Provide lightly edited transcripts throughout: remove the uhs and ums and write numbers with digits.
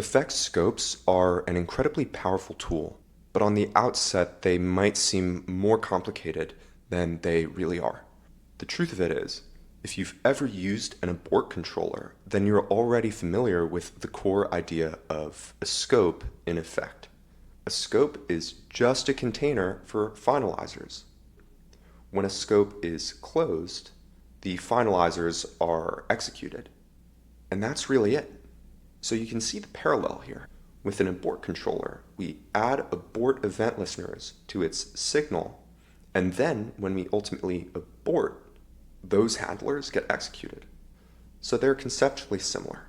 Effect scopes are an incredibly powerful tool, but on the outset they might seem more complicated than they really are. The truth of it is, if you've ever used an abort controller, then you're already familiar with the core idea of a scope in effect. A scope is just a container for finalizers. When a scope is closed, the finalizers are executed. And that's really it. So you can see the parallel here. With an abort controller, we add abort event listeners to its signal, and then when we ultimately abort, those handlers get executed. So they're conceptually similar.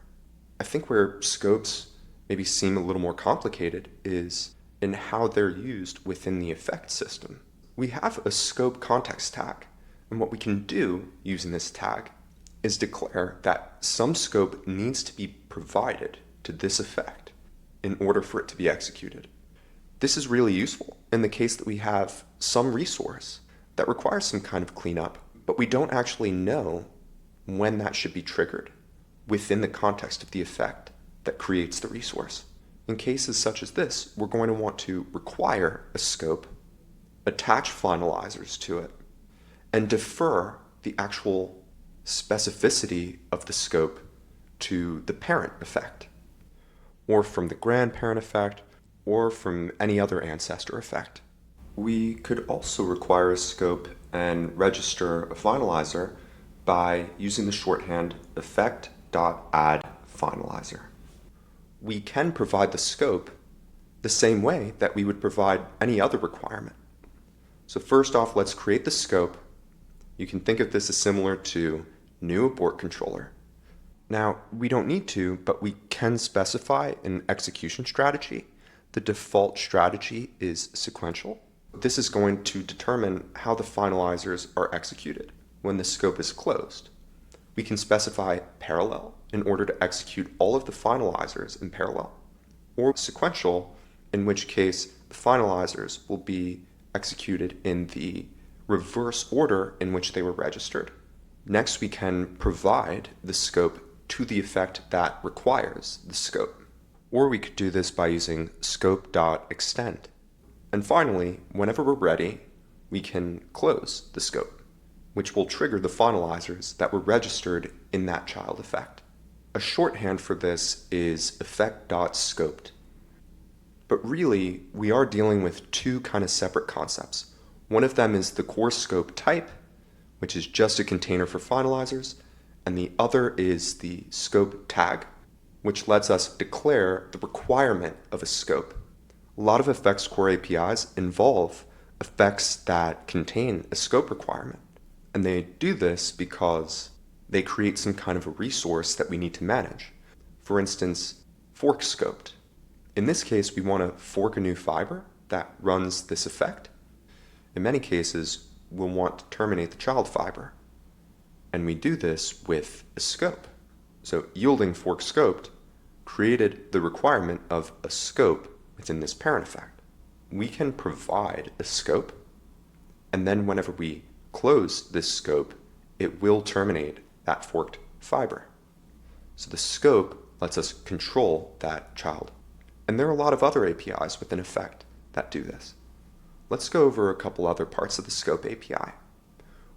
I think where scopes maybe seem a little more complicated is in how they're used within the effect system. We have a scope context tag, and what we can do using this tag is declare that some scope needs to be provided to this effect in order for it to be executed. This is really useful in the case that we have some resource that requires some kind of cleanup, but we don't actually know when that should be triggered within the context of the effect that creates the resource. In cases such as this, we're going to want to require a scope, attach finalizers to it, and defer the actual specificity of the scope to the parent effect, or from the grandparent effect, or from any other ancestor effect. We could also require a scope and register a finalizer by using the shorthand effect.addFinalizer. We can provide the scope the same way that we would provide any other requirement. So first off, let's create the scope. You can think of this as similar to new abort controller. Now, we don't need to, but we can specify an execution strategy. The default strategy is sequential. This is going to determine how the finalizers are executed when the scope is closed. We can specify parallel in order to execute all of the finalizers in parallel, or sequential, in which case the finalizers will be executed in the reverse order in which they were registered. Next, we can provide the scope to the effect that requires the scope. Or we could do this by using scope.extend. And finally, whenever we're ready, we can close the scope, which will trigger the finalizers that were registered in that child effect. A shorthand for this is effect.scoped. But really, we are dealing with two kind of separate concepts. One of them is the core scope type, which is just a container for finalizers, and the other is the scope tag, which lets us declare the requirement of a scope. A lot of effects core APIs involve effects that contain a scope requirement, and they do this because they create some kind of a resource that we need to manage. For instance, fork scoped. In this case, we want to fork a new fiber that runs this effect. In many cases, we'll want to terminate the child fiber. And we do this with a scope. So yielding fork scoped created the requirement of a scope within this parent effect. We can provide a scope, and then whenever we close this scope, it will terminate that forked fiber. So the scope lets us control that child. And there are a lot of other APIs within effect that do this. Let's go over a couple other parts of the scope API.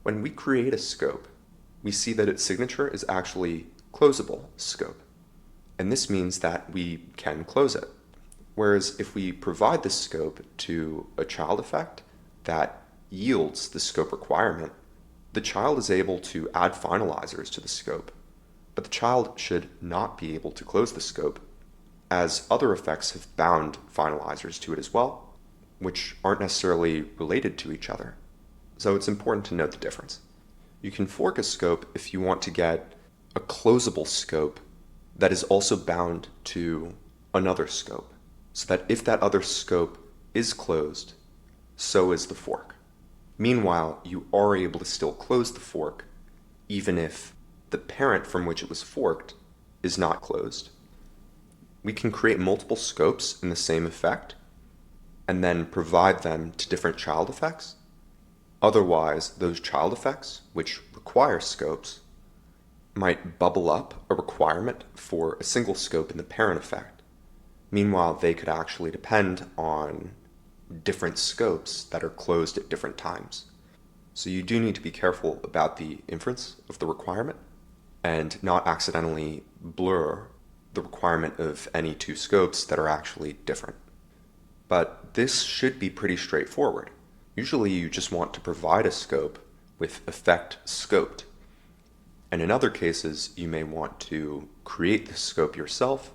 When we create a scope, we see that its signature is actually closable scope. And this means that we can close it. Whereas if we provide this scope to a child effect that yields the scope requirement, the child is able to add finalizers to the scope, but the child should not be able to close the scope, as other effects have bound finalizers to it as well, which aren't necessarily related to each other. So it's important to note the difference. You can fork a scope if you want to get a closable scope that is also bound to another scope, so that if that other scope is closed, so is the fork. Meanwhile, you are able to still close the fork even if the parent from which it was forked is not closed. We can create multiple scopes in the same effect and then provide them to different child effects. Otherwise, those child effects, which require scopes, might bubble up a requirement for a single scope in the parent effect, Meanwhile, they could actually depend on different scopes that are closed at different times. So you do need to be careful about the inference of the requirement and not accidentally blur the requirement of any two scopes that are actually different. But this should be pretty straightforward. Usually you just want to provide a scope with effect scoped. And in other cases, you may want to create the scope yourself,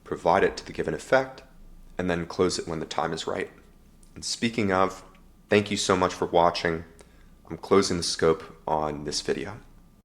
provide it to the given effect, and then close it when the time is right. And speaking of, thank you so much for watching. I'm closing the scope on this video.